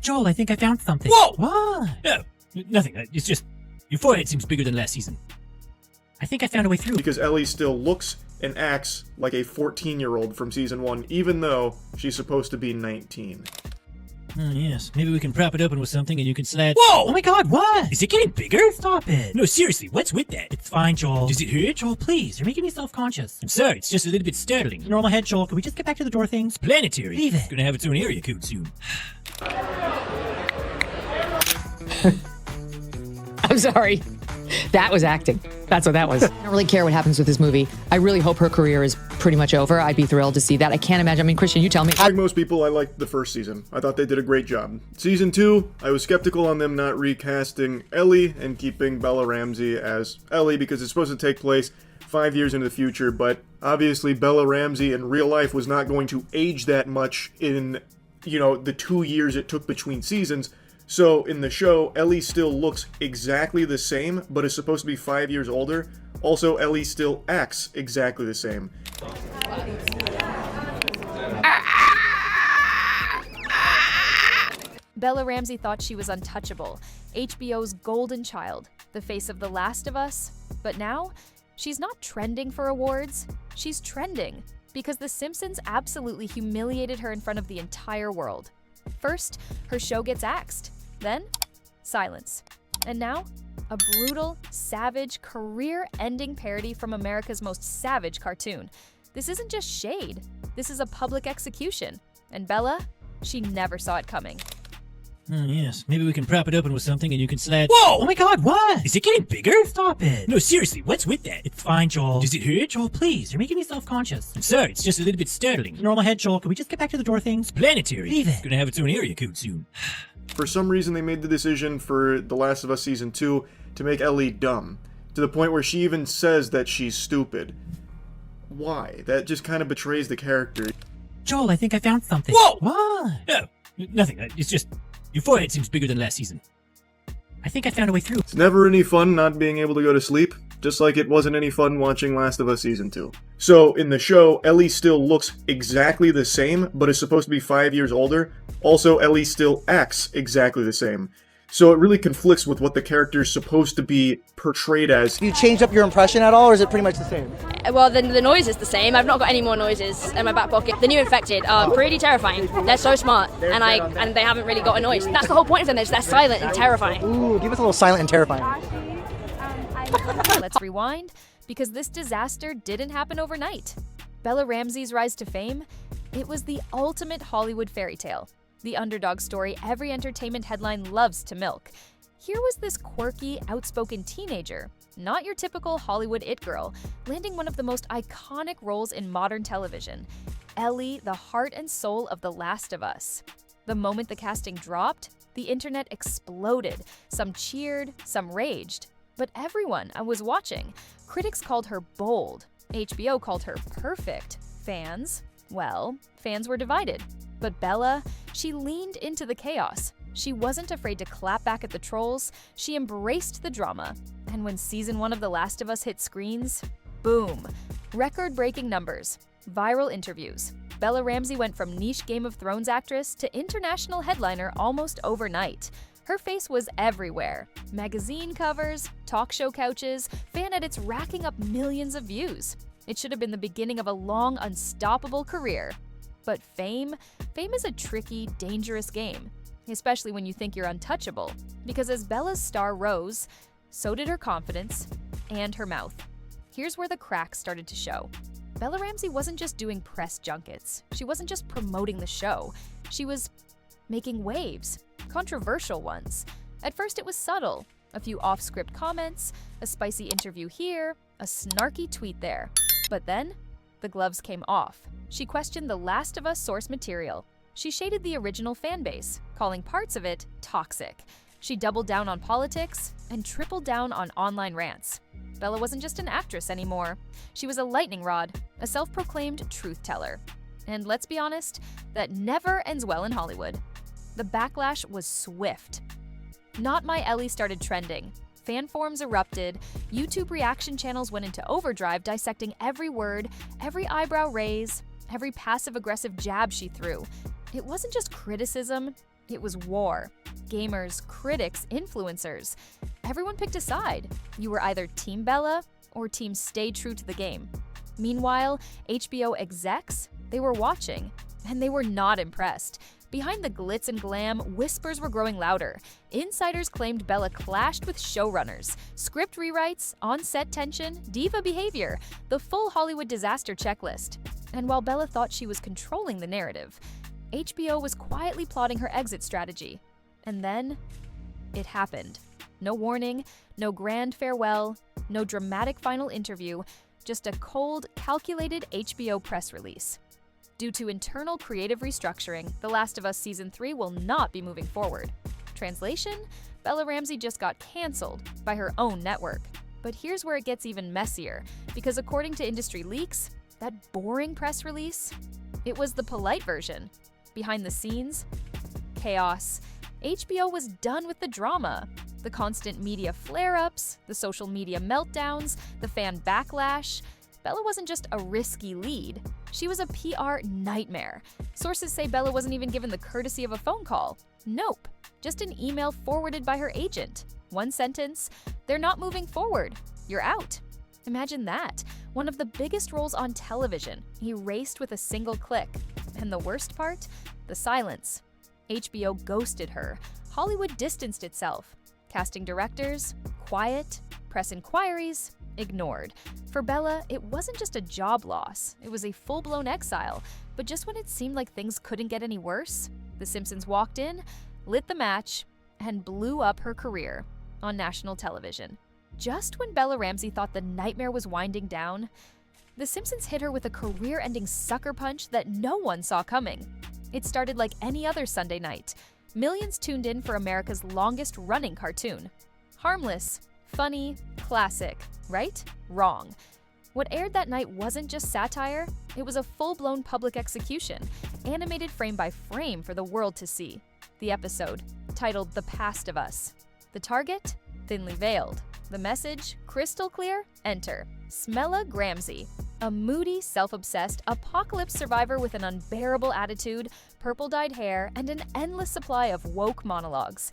Joel, I think I found something. Whoa! What? No, nothing. It's just your forehead seems bigger than last season. I think I found a way through. Because Ellie still looks and acts like a 14-year-old from season 1, even though she's supposed to be 19. Oh, yes. Maybe we can prop it open with something and you can slide. Whoa! Oh my god, what? Is it getting bigger? Stop it. No, seriously, what's with that? It's fine, Joel. Does it hurt? Joel, please. You're making me self-conscious. I'm sorry, it's just a little bit startling. Normal head, Joel. Can we just get back to the door things? It's planetary. Leave it. It's gonna have its own area code soon. I'm sorry. That was acting. That's what that was. I don't really care what happens with this movie. I really hope her career is pretty much over. I'd be thrilled to see that. I can't imagine. I mean, Christian, you tell me. Like most people, I liked the first season. I thought they did a great job. Season 2, I was skeptical on them not recasting Ellie and keeping Bella Ramsey as Ellie because it's supposed to take place 5 years into the future, but obviously Bella Ramsey in real life was not going to age that much in, the 2 years it took between seasons. So in the show, Ellie still looks exactly the same, but is supposed to be 5 years older. Also, Ellie still acts exactly the same. Bella Ramsey thought she was untouchable, HBO's golden child, the face of The Last of Us. But now, she's not trending for awards, she's trending because The Simpsons absolutely humiliated her in front of the entire world. First, her show gets axed. Then, silence. And now, a brutal, savage, career-ending parody from America's most savage cartoon. This isn't just shade. This is a public execution. And Bella, she never saw it coming. Oh, yes. Maybe we can prop it open with something and you can slide. Whoa! Oh my god, what? Is it getting bigger? Stop it. No, seriously, what's with that? It's fine, Joel. Does it hurt? Joel, please. You're making me self-conscious. I'm sorry, it's just a little bit startling. Normal head, Joel. Can we just get back to the door things? It's planetary. Leave it. It's gonna have its own area code soon. For some reason, they made the decision for The Last of Us Season 2 to make Ellie dumb, to the point where she even says that she's stupid. Why? That just kind of betrays the character. Joel, I think I found something. Whoa! What? No, nothing. It's just your forehead seems bigger than last season. I think I found a way through. It's never any fun not being able to go to sleep, just like it wasn't any fun watching Last of Us Season 2. So, in the show, Ellie still looks exactly the same, but is supposed to be 5 years older. Also, Ellie still acts exactly the same. So it really conflicts with what the character's supposed to be portrayed as. Have you changed up your impression at all, or is it pretty much the same? Well, the noise is the same. I've not got any more noises in my back pocket. The new infected are pretty terrifying. They're so smart, and they haven't really got a noise. That's the whole point of them. They're silent and terrifying. Ooh, give us a little silent and terrifying. Let's rewind, because this disaster didn't happen overnight. Bella Ramsey's rise to fame, it was the ultimate Hollywood fairy tale. The underdog story every entertainment headline loves to milk. Here was this quirky, outspoken teenager, not your typical Hollywood it girl, landing one of the most iconic roles in modern television. Ellie, the heart and soul of The Last of Us. The moment the casting dropped, the internet exploded. Some cheered, some raged. But everyone was watching. Critics called her bold. HBO called her perfect. Fans were divided. But Bella, she leaned into the chaos. She wasn't afraid to clap back at the trolls. She embraced the drama. And when season 1 of The Last of Us hit screens, boom. Record-breaking numbers, viral interviews. Bella Ramsey went from niche Game of Thrones actress to international headliner almost overnight. Her face was everywhere. Magazine covers, talk show couches, fan edits racking up millions of views. It should have been the beginning of a long, unstoppable career. But fame is a tricky, dangerous game, especially when you think you're untouchable. Because as Bella's star rose, so did her confidence and her mouth. Here's where the cracks started to show. Bella Ramsey wasn't just doing press junkets. She wasn't just promoting the show. She was making waves, controversial ones. At first it was subtle. A few off-script comments, a spicy interview here, a snarky tweet there. But then, the gloves came off. She questioned The Last of Us source material. She shaded the original fanbase, calling parts of it toxic. She doubled down on politics and tripled down on online rants. Bella wasn't just an actress anymore. She was a lightning rod, a self-proclaimed truth teller. And let's be honest, that never ends well in Hollywood. The backlash was swift. Not My Ellie started trending. Fan forums erupted, YouTube reaction channels went into overdrive dissecting every word, every eyebrow raise, every passive-aggressive jab she threw. It wasn't just criticism, It was war. Gamers, critics, influencers. Everyone picked a side. You were either Team Bella or Team Stay True to the Game. Meanwhile, HBO execs, they were watching, and they were not impressed. Behind the glitz and glam, whispers were growing louder. Insiders claimed Bella clashed with showrunners. Script rewrites, on-set tension, diva behavior, the full Hollywood disaster checklist. And while Bella thought she was controlling the narrative, HBO was quietly plotting her exit strategy. And then, it happened. No warning, no grand farewell, no dramatic final interview, just a cold, calculated HBO press release. Due to internal creative restructuring, The Last of Us Season 3 will not be moving forward. Translation? Bella Ramsey just got cancelled by her own network. But here's where it gets even messier, because according to industry leaks, that boring press release, it was the polite version. Behind the scenes, chaos. HBO was done with the drama. The constant media flare-ups, the social media meltdowns, the fan backlash. Bella wasn't just a risky lead. She was a PR nightmare. Sources say Bella wasn't even given the courtesy of a phone call. Nope. Just an email forwarded by her agent. One sentence, "They're not moving forward. You're out." Imagine that. One of the biggest roles on television, erased with a single click. And the worst part? The silence. HBO ghosted her. Hollywood distanced itself. Casting directors, quiet. Press inquiries, ignored. For Bella, it wasn't just a job loss. It was a full-blown exile. But just when it seemed like things couldn't get any worse, The Simpsons walked in, lit the match, and blew up her career on national television. Just when Bella Ramsey thought the nightmare was winding down, The Simpsons hit her with a career-ending sucker punch that no one saw coming. It started like any other Sunday night. Millions tuned in for America's longest-running cartoon. Harmless, funny, classic, right? Wrong. What aired that night wasn't just satire, it was a full-blown public execution, animated frame by frame for the world to see. The episode, titled The Past of Us. The target? Thinly veiled. The message? Crystal clear? Enter. Bella Ramsey, a moody, self-obsessed, apocalypse survivor with an unbearable attitude, purple-dyed hair, and an endless supply of woke monologues.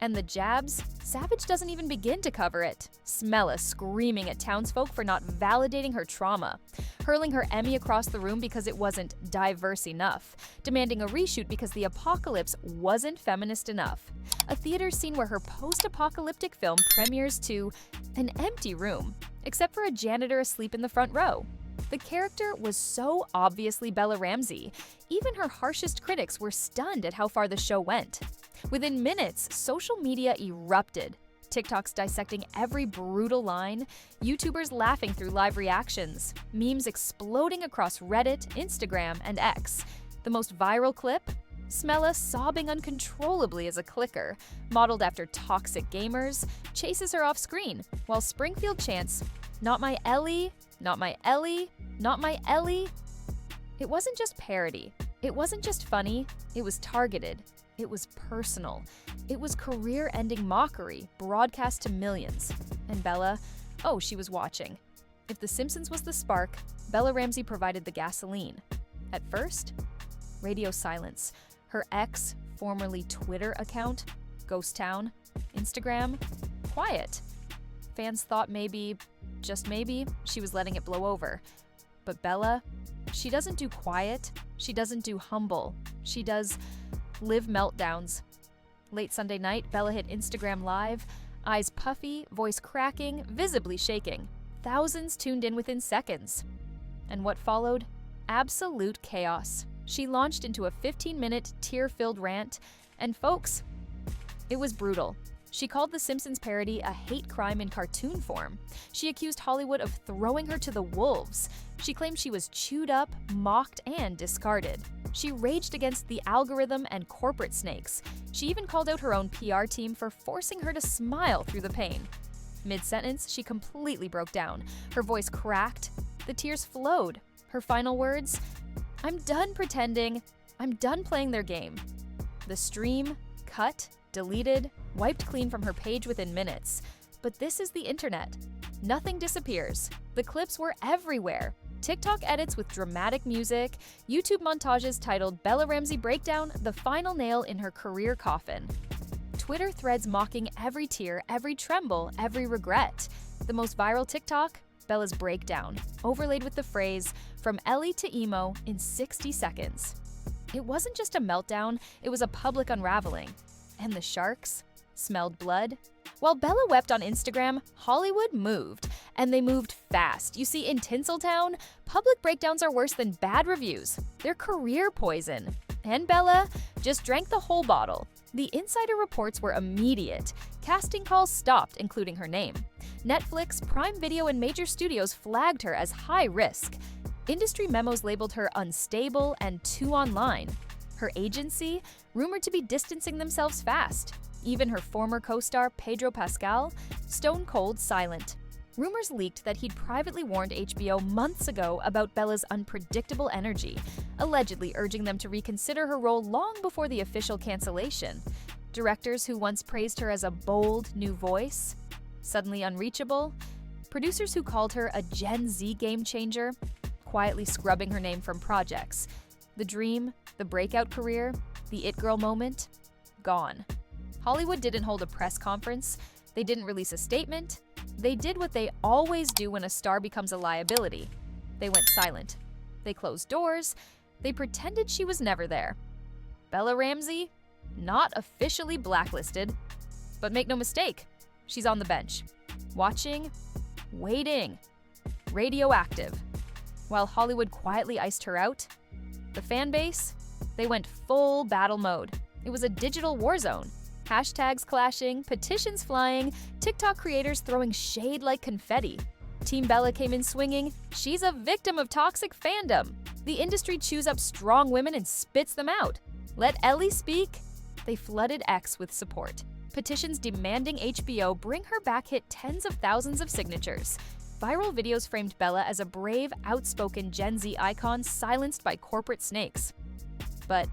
And the jabs? Savage doesn't even begin to cover it. Smella screaming at townsfolk for not validating her trauma, hurling her Emmy across the room because it wasn't diverse enough, demanding a reshoot because the apocalypse wasn't feminist enough. A theater scene where her post-apocalyptic film premieres to an empty room, except for a janitor asleep in the front row. The character was so obviously Bella Ramsey, even her harshest critics were stunned at how far the show went. Within minutes, social media erupted. TikToks dissecting every brutal line, YouTubers laughing through live reactions, memes exploding across Reddit, Instagram, and X. The most viral clip? Smella sobbing uncontrollably as a clicker, modeled after toxic gamers, chases her off screen, while Springfield chants, "Not my Ellie, not my Ellie, not my Ellie." It wasn't just parody. It wasn't just funny. It was targeted. It was personal. It was career-ending mockery, broadcast to millions. And Bella, oh, she was watching. If The Simpsons was the spark, Bella Ramsey provided the gasoline. At first, radio silence. Her ex, formerly Twitter account, Ghost Town, Instagram, quiet. Fans thought maybe, just maybe, she was letting it blow over. But Bella, she doesn't do quiet, she doesn't do humble, she does live meltdowns. Late Sunday night, Bella hit Instagram Live, eyes puffy, voice cracking, visibly shaking. Thousands tuned in within seconds. And what followed? Absolute chaos. She launched into a 15-minute, tear-filled rant, and folks, it was brutal. She called The Simpsons parody a hate crime in cartoon form. She accused Hollywood of throwing her to the wolves. She claimed she was chewed up, mocked, and discarded. She raged against the algorithm and corporate snakes. She even called out her own PR team for forcing her to smile through the pain. Mid-sentence, she completely broke down. Her voice cracked. The tears flowed. Her final words? "I'm done pretending. I'm done playing their game." The stream, cut, deleted, wiped clean from her page within minutes. But this is the internet. Nothing disappears. The clips were everywhere. TikTok edits with dramatic music, YouTube montages titled Bella Ramsey Breakdown, the final nail in her career coffin. Twitter threads mocking every tear, every tremble, every regret. The most viral TikTok, Bella's Breakdown, overlaid with the phrase, from Ellie to emo in 60 seconds. It wasn't just a meltdown, it was a public unraveling. And the sharks smelled blood. While Bella wept on Instagram, Hollywood moved. And they moved fast. You see, in Tinseltown, public breakdowns are worse than bad reviews. They're career poison. And Bella just drank the whole bottle. The insider reports were immediate. Casting calls stopped, including her name. Netflix, Prime Video, and major studios flagged her as high risk. Industry memos labeled her unstable and too online. Her agency, rumored to be distancing themselves fast. Even her former co-star Pedro Pascal, stone cold silent. Rumors leaked that he'd privately warned HBO months ago about Bella's unpredictable energy, allegedly urging them to reconsider her role long before the official cancellation. Directors who once praised her as a bold new voice, suddenly unreachable. Producers who called her a Gen Z game changer, quietly scrubbing her name from projects. The dream, the breakout career, the it girl moment, gone. Hollywood didn't hold a press conference. They didn't release a statement. They did what they always do when a star becomes a liability. They went silent. They closed doors. They pretended she was never there. Bella Ramsey? Not officially blacklisted. But make no mistake, she's on the bench. Watching, waiting, radioactive. While Hollywood quietly iced her out, the fan base, they went full battle mode. It was a digital war zone. Hashtags clashing, petitions flying, TikTok creators throwing shade like confetti. Team Bella came in swinging, she's a victim of toxic fandom. The industry chews up strong women and spits them out. Let Ellie speak. They flooded X with support. Petitions demanding HBO bring her back hit tens of thousands of signatures. Viral videos framed Bella as a brave, outspoken Gen Z icon silenced by corporate snakes. But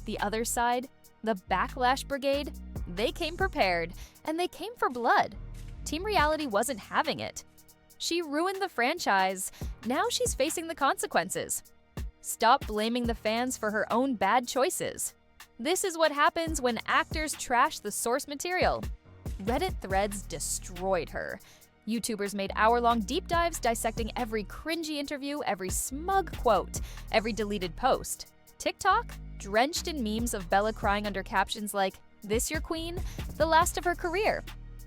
the other side, the backlash brigade, they came prepared, and they came for blood. Team Reality wasn't having it. She ruined the franchise. Now she's facing the consequences. Stop blaming the fans for her own bad choices. This is what happens when actors trash the source material. Reddit threads destroyed her. YouTubers made hour-long deep dives dissecting every cringy interview, every smug quote, every deleted post. TikTok? Drenched in memes of Bella crying under captions like, "This your queen?" The last of her career.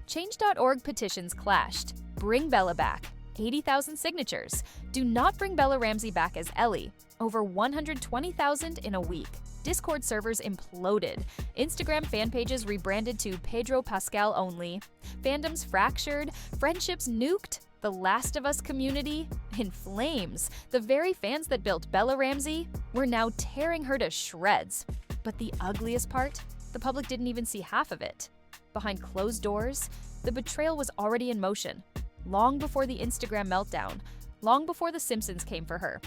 Change.org petitions clashed. Bring Bella back. 80,000 signatures. Do not bring Bella Ramsey back as Ellie. Over 120,000 in a week. Discord servers imploded. Instagram fan pages rebranded to Pedro Pascal only. Fandoms fractured. Friendships nuked. The Last of Us community in flames. The very fans that built Bella Ramsey were now tearing her to shreds. But the ugliest part? The public didn't even see half of it. Behind closed doors, the betrayal was already in motion. Long before the Instagram meltdown. Long before The Simpsons came for her.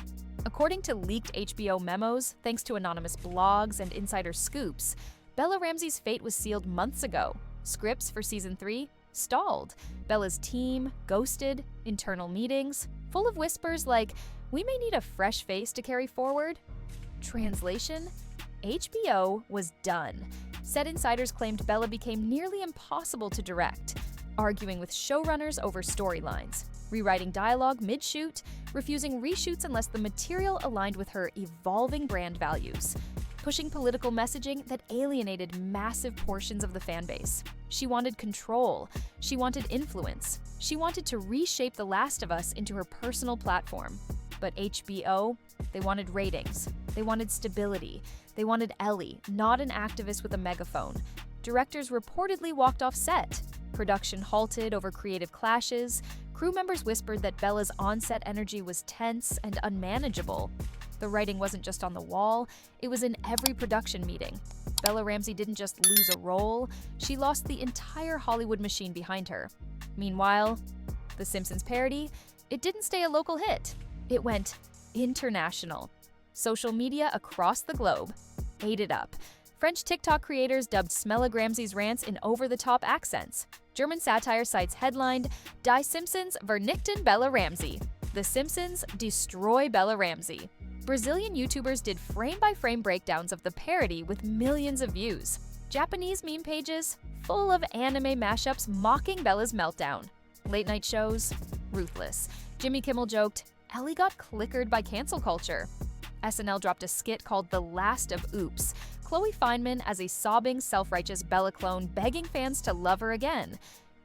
According to leaked HBO memos, thanks to anonymous blogs and insider scoops, Bella Ramsey's fate was sealed months ago. Scripts for Season 3 stalled. Bella's team ghosted. Internal meetings full of whispers like, "We may need a fresh face to carry forward." Translation? HBO was done. Said insiders claimed Bella became nearly impossible to direct, arguing with showrunners over storylines, rewriting dialogue mid-shoot, refusing reshoots unless the material aligned with her evolving brand values, pushing political messaging that alienated massive portions of the fanbase. She wanted control. She wanted influence. She wanted to reshape The Last of Us into her personal platform. But HBO, they wanted ratings. They wanted stability. They wanted Ellie, not an activist with a megaphone. Directors reportedly walked off set. Production halted over creative clashes. Crew members whispered that Bella's on-set energy was tense and unmanageable. The writing wasn't just on the wall, it was in every production meeting. Bella Ramsey didn't just lose a role, she lost the entire Hollywood machine behind her. Meanwhile, The Simpsons parody, it didn't stay a local hit. It went international. Social media across the globe ate it up. French TikTok creators dubbed Smella Ramsey's rants in over-the-top accents. German satire sites headlined, "Die Simpsons vernichten Bella Ramsey." The Simpsons destroy Bella Ramsey. Brazilian YouTubers did frame-by-frame breakdowns of the parody with millions of views. Japanese meme pages full of anime mashups mocking Bella's meltdown. Late-night shows, ruthless. Jimmy Kimmel joked, "Ellie got clickered by cancel culture." SNL dropped a skit called The Last of Oops. Chloe Fineman as a sobbing, self-righteous Bella clone begging fans to love her again.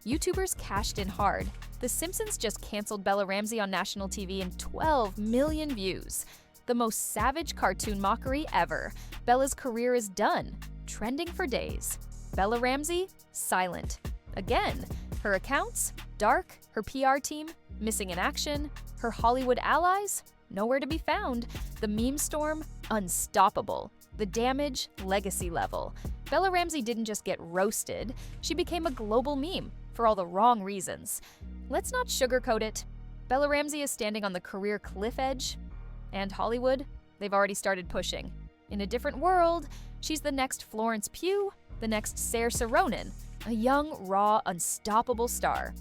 YouTubers cashed in hard. The Simpsons just canceled Bella Ramsey on national TV in 12 million views. The most savage cartoon mockery ever. Bella's career is done, trending for days. Bella Ramsey, silent. Again, her accounts, dark, her PR team, missing in action, her Hollywood allies, nowhere to be found. The meme storm, unstoppable. The damage, legacy level. Bella Ramsey didn't just get roasted, she became a global meme for all the wrong reasons. Let's not sugarcoat it. Bella Ramsey is standing on the career cliff edge, and Hollywood, they've already started pushing. In a different world, she's the next Florence Pugh, the next Saoirse Ronan, a young, raw, unstoppable star.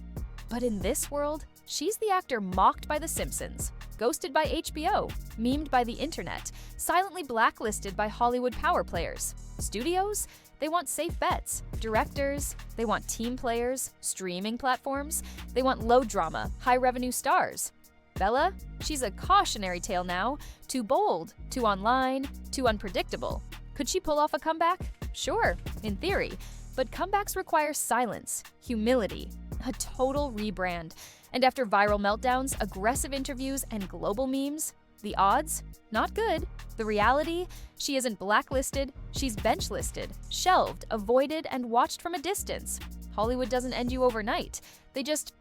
But in this world, she's the actor mocked by The Simpsons, ghosted by HBO, memed by the internet, silently blacklisted by Hollywood power players. Studios? They want safe bets. Directors? They want team players. Streaming platforms? They want low drama, high revenue stars. Bella? She's a cautionary tale now. Too bold, too online, too unpredictable. Could she pull off a comeback? Sure, in theory. But comebacks require silence, humility, a total rebrand. And after viral meltdowns, aggressive interviews, and global memes, the odds? Not good. The reality? She isn't blacklisted, she's bench-listed, shelved, avoided, and watched from a distance. Hollywood doesn't end you overnight. They just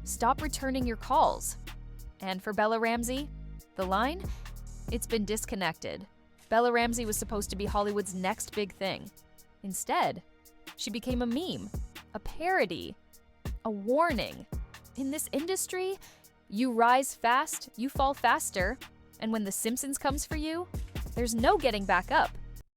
stop returning your calls. And for Bella Ramsey, the line? It's been disconnected. Bella Ramsey was supposed to be Hollywood's next big thing. Instead, she became a meme, a parody, a warning. In this industry, you rise fast, you fall faster, and when The Simpsons comes for you, there's no getting back up.